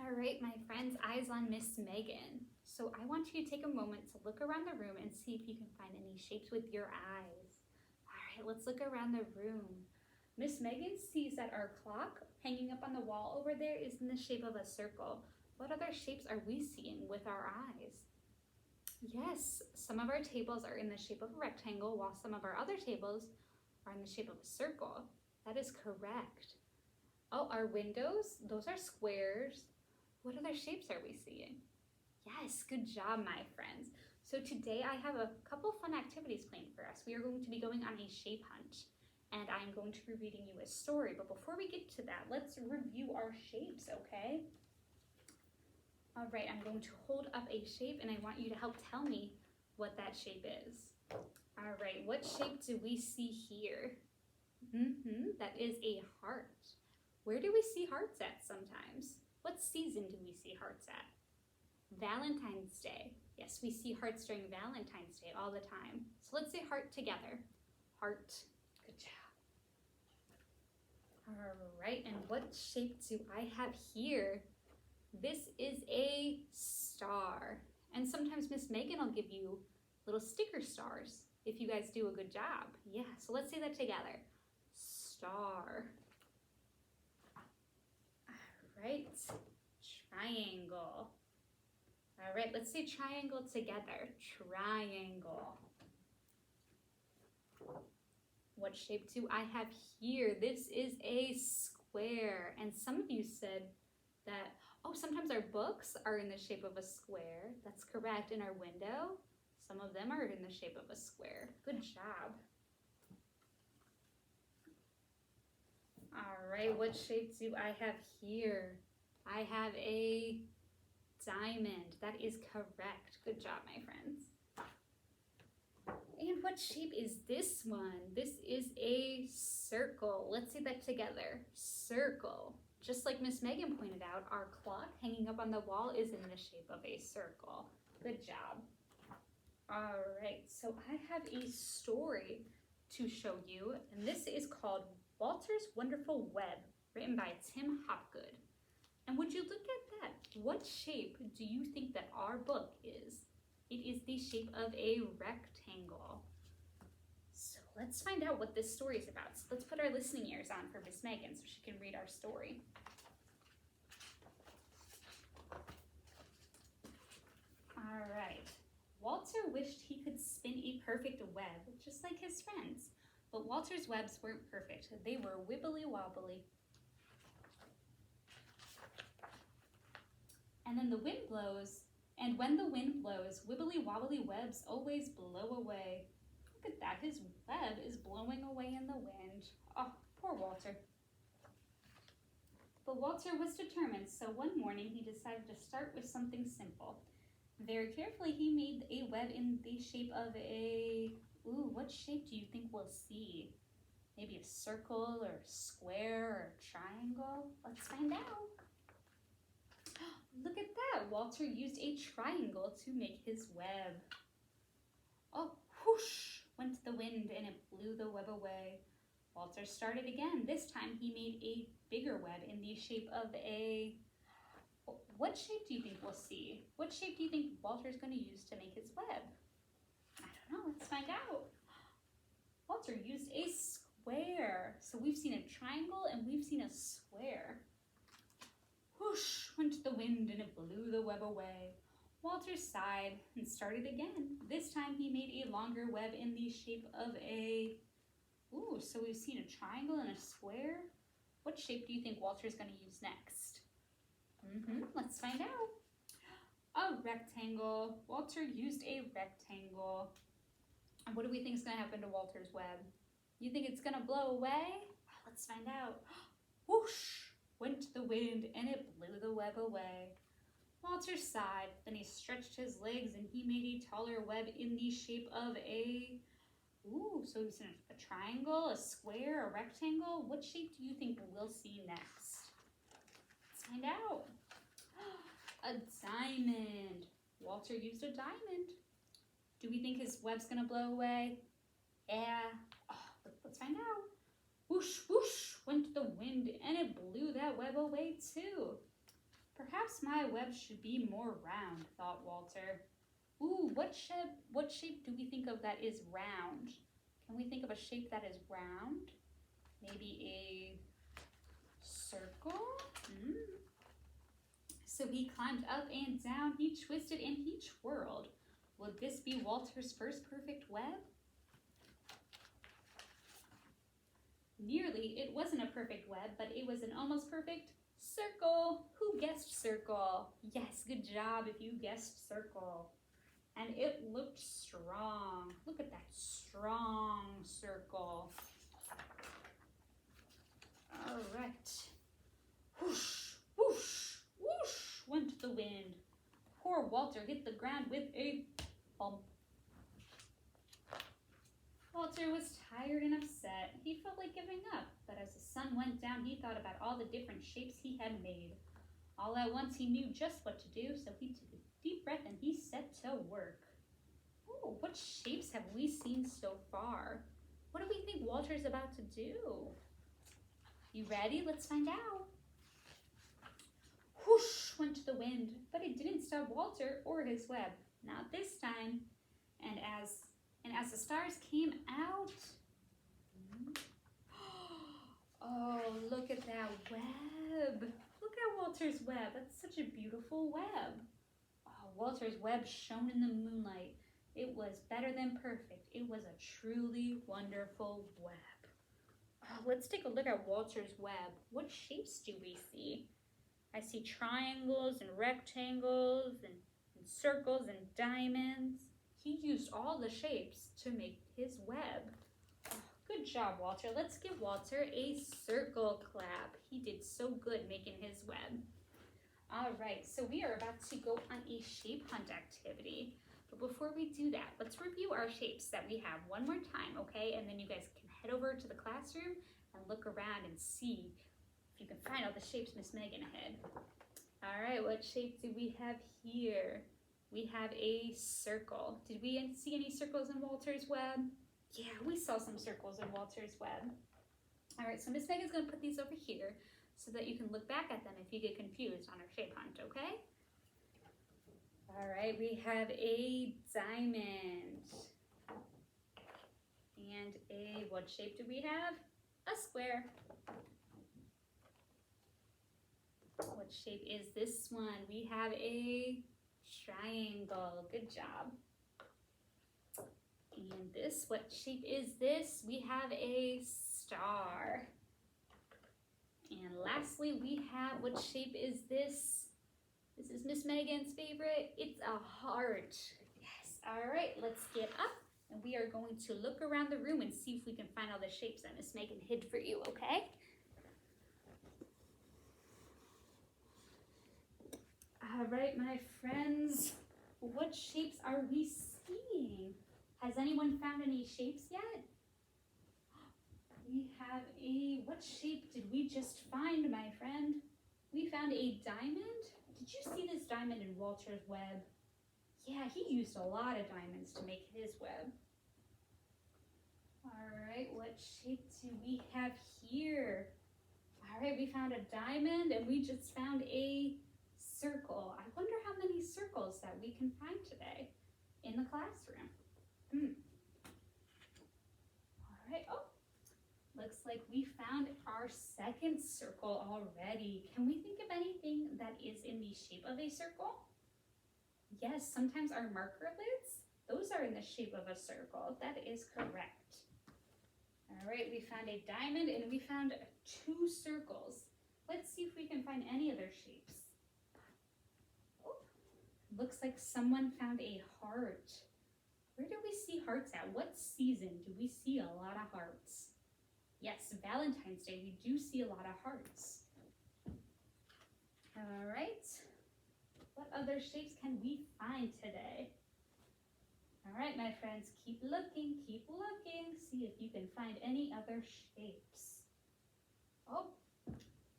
All right, my friends, eyes on Miss Megan. So I want you to take a moment to look around the room and see if you can find any shapes with your eyes. All right, let's look around the room. Miss Megan sees that our clock hanging up on the wall over there is in the shape of a circle. What other shapes are we seeing with our eyes? Yes, some of our tables are in the shape of a rectangle, while some of our other tables are in the shape of a circle. That is correct. Oh, our windows, those are squares. What other shapes are we seeing? Yes, good job, my friends. So today I have a couple fun activities planned for us. We are going to be going on a shape hunt, and I'm going to be reading you a story. But before we get to that, let's review our shapes, okay? All right, I'm going to hold up a shape, and I want you to help tell me what that shape is. All right, what shape do we see here? That is a heart. Where do we see hearts at sometimes? What season do we see hearts at? Valentine's Day. Yes, we see hearts during Valentine's Day all the time. So let's say heart together. Heart. Good job. All right, and what shape do I have here? This is a star. And sometimes Miss Megan will give you little sticker stars if you guys do a good job. Yeah, so let's say that together. Star. All right, triangle. All right, let's say triangle together. Triangle. What shape do I have here? This is a square. And some of you said that, oh, sometimes our books are in the shape of a square. That's correct. In our window, some of them are in the shape of a square. Good job. All right, what shape do I have here? I have a diamond. That is correct. Good job, my friends. And what shape is this one? This is a circle. Let's say that together. Circle. Just like Miss Megan pointed out, our clock hanging up on the wall is in the shape of a circle. Good job. All right, so I have a story to show you, and this is called Walter's Wonderful Web, written by Tim Hopgood. And would you look at that? What shape do you think that our book is? It is the shape of a rectangle. So let's find out what this story is about. So let's put our listening ears on for Miss Megan so she can read our story. All right. Walter wished he could spin a perfect web, just like his friends. But Walter's webs weren't perfect. They were wibbly wobbly. And then the wind blows, and when the wind blows, wibbly wobbly webs always blow away. Look at that, his web is blowing away in the wind. Oh, poor Walter. But Walter was determined, so one morning he decided to start with something simple. Very carefully, he made a web in the shape of a... Ooh, what shape do you think we'll see? Maybe a circle or a square or a triangle? Let's find out. Look at that! Walter used a triangle to make his web. Oh, whoosh went the wind and it blew the web away. Walter started again. This time he made a bigger web in the shape of a... What shape do you think we'll see? What shape do you think Walter's going to use to make his web? I don't know. Let's find out. Walter used a square. So we've seen a triangle and we've seen a square. Whoosh went the wind and it blew the web away. Walter sighed and started again. This time he made a longer web in the shape of a... Ooh, so we've seen a triangle and a square. What shape do you think Walter's going to use next? Let's find out. A rectangle. Walter used a rectangle. And what do we think is going to happen to Walter's web? You think it's going to blow away? Let's find out. Whoosh went the wind and it blew the web away. Walter sighed, then he stretched his legs and he made a taller web in the shape of a... Ooh, so we've seen a triangle, a square, a rectangle. What shape do you think we'll see next? Let's find out. A diamond. Walter used a diamond. Do we think his web's gonna blow away? Yeah. Oh, let's find out. Whoosh, whoosh went the wind and it blew that web away too. Perhaps my web should be more round, thought Walter. Ooh, what shape do we think of that is round? Can we think of a shape that is round? Maybe a circle? So he climbed up and down, he twisted and he twirled. Would this be Walter's first perfect web? Nearly, it wasn't a perfect web, but it was an almost perfect circle. Who guessed circle? Yes, good job if you guessed circle. And it looked strong. Look at that strong circle. All right. Whoosh, whoosh, whoosh went the wind. Poor Walter hit the ground with a bump. Walter was tired and upset. He felt like giving up, but as the sun went down, he thought about all the different shapes he had made. All at once, he knew just what to do, so he took a deep breath and he set to work. Oh, what shapes have we seen so far? What do we think Walter's about to do? You ready? Let's find out. Whoosh went the wind, but it didn't stop Walter or his web. Not this time. And as the stars came out, oh, look at that web. Look at Walter's web. That's such a beautiful web. Oh, Walter's web shone in the moonlight. It was better than perfect. It was a truly wonderful web. Oh, let's take a look at Walter's web. What shapes do we see? I see triangles and rectangles and circles and diamonds. He used all the shapes to make his web. Oh, good job, Walter. Let's give Walter a circle clap. He did so good making his web. All right, so we are about to go on a shape hunt activity. But before we do that, let's review our shapes that we have one more time, okay? And then you guys can head over to the classroom and look around and see if you can find all the shapes Miss Megan had. All right, what shape do we have here? We have a circle. Did we see any circles in Walter's web? Yeah, we saw some circles in Walter's web. All right, so Miss Megan's gonna put these over here so that you can look back at them if you get confused on our shape hunt, okay? All right, we have a diamond. And what shape do we have? A square. What shape is this one? We have a triangle. Good job. And this, what shape is this? We have a star. And lastly, we have, what shape is this? This is Miss Megan's favorite. It's a heart. Yes. All right, let's get up and we are going to look around the room and see if we can find all the shapes that Miss Megan hid for you, okay? All right, my friends, what shapes are we seeing? Has anyone found any shapes yet? We have what shape did we just find, my friend? We found a diamond. Did you see this diamond in Walter's web? Yeah, he used a lot of diamonds to make his web. All right, what shape do we have here? All right, we found a diamond and we just found a circle. I wonder how many circles that we can find today in the classroom. All right, oh, looks like we found our second circle already. Can we think of anything that is in the shape of a circle? Yes, sometimes our marker lids, those are in the shape of a circle. That is correct. All right, we found a diamond and we found 2 circles. Let's see if we can find any other shapes. Oh, looks like someone found a heart. Where do we see hearts at? What season do we see a lot of hearts? Yes, Valentine's Day, we do see a lot of hearts. All right, what other shapes can we find today? All right, my friends, keep looking, see if you can find any other shapes. Oh,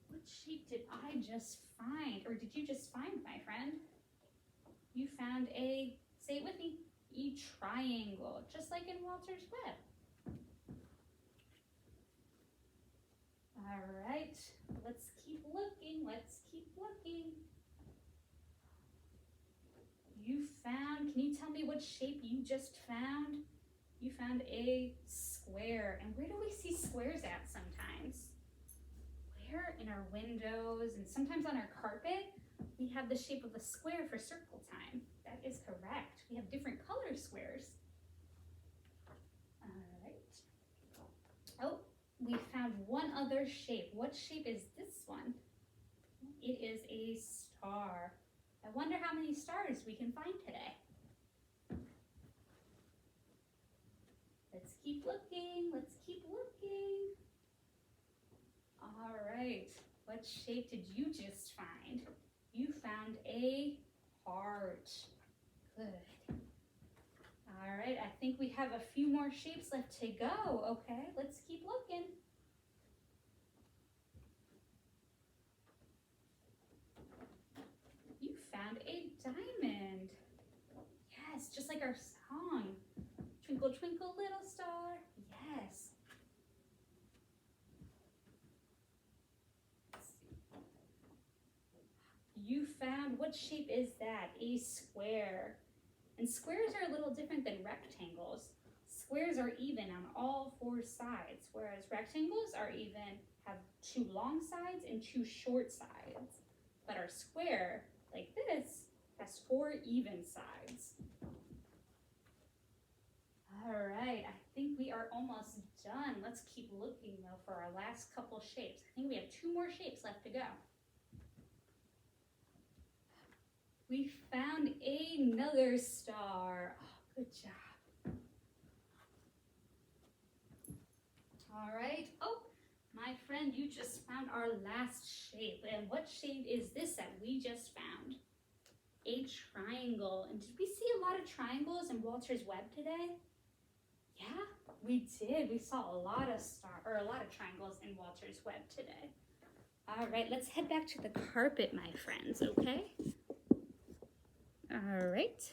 what shape did I just find? Or did you just find, my friend? You found a, say it with me, a triangle, just like in Walter's web. All right, let's keep looking, can you tell me what shape you just found? You found a square. And where do we see squares at sometimes? Where? In our windows and sometimes on our carpet. We have the shape of a square for circle time. That is correct. We have different color squares. All right. Oh, we found one other shape. What shape is this one? It is a star. I wonder how many stars we can find today. Let's keep looking. Let's keep looking. All right. What shape did you just find? You found a heart. Good. All right, I think we have a few more shapes left to go. Okay, let's keep looking. You found a diamond. Yes, just like our song. Twinkle, twinkle, little star. Yes. You found, what shape is that? A square. And squares are a little different than rectangles. Squares are even on all four sides, whereas rectangles are even, have two long sides and two short sides. But our square, like this, has four even sides. All right, I think we are almost done. Let's keep looking though for our last couple shapes. I think we have two more shapes left to go. We found another star. Oh, good job. All right. Oh, my friend, you just found our last shape. And what shape is this that we just found? A triangle. And did we see a lot of triangles in Walter's web today? Yeah, we did. We saw a lot of triangles in Walter's web today. All right, let's head back to the carpet, my friends, okay? All right.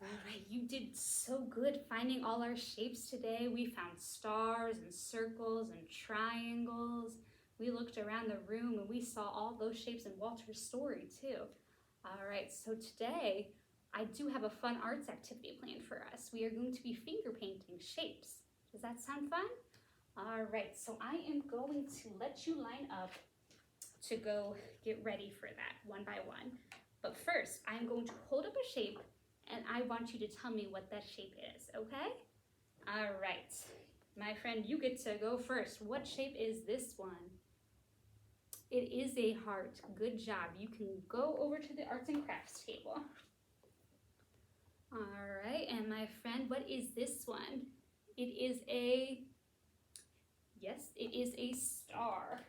All right, you did so good finding all our shapes today. We found stars and circles and triangles. We looked around the room and we saw all those shapes in Walter's story too. All right, so today I do have a fun arts activity planned for us. We are going to be finger painting shapes. Does that sound fun? All right, so I am going to let you line up to go get ready for that one by one. But first, I'm going to hold up a shape and I want you to tell me what that shape is, okay? All right, my friend, you get to go first. What shape is this one? It is a heart. Good job. You can go over to the arts and crafts table. All right, and my friend, what is this one? It is a, yes, it is a star.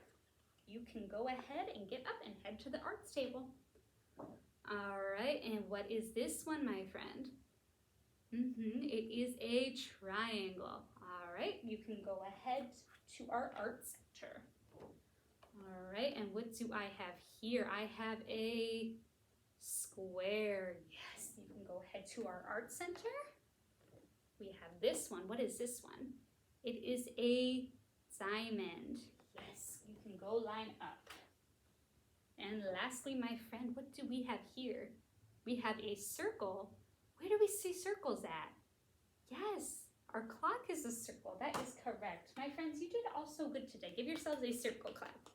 You can go ahead and get up and head to the arts table. All right, and what is this one, my friend? It is a triangle. All right, you can go ahead to our art center. All right, and what do I have here? I have a square. Yes, you can go ahead to our art center. We have this one. What is this one? It is a diamond. Yes, you can go line up. And lastly, my friend, what do we have here? We have a circle. Where do we see circles at? Yes, our clock is a circle. That is correct. My friends, you did also good today. Give yourselves a circle clap.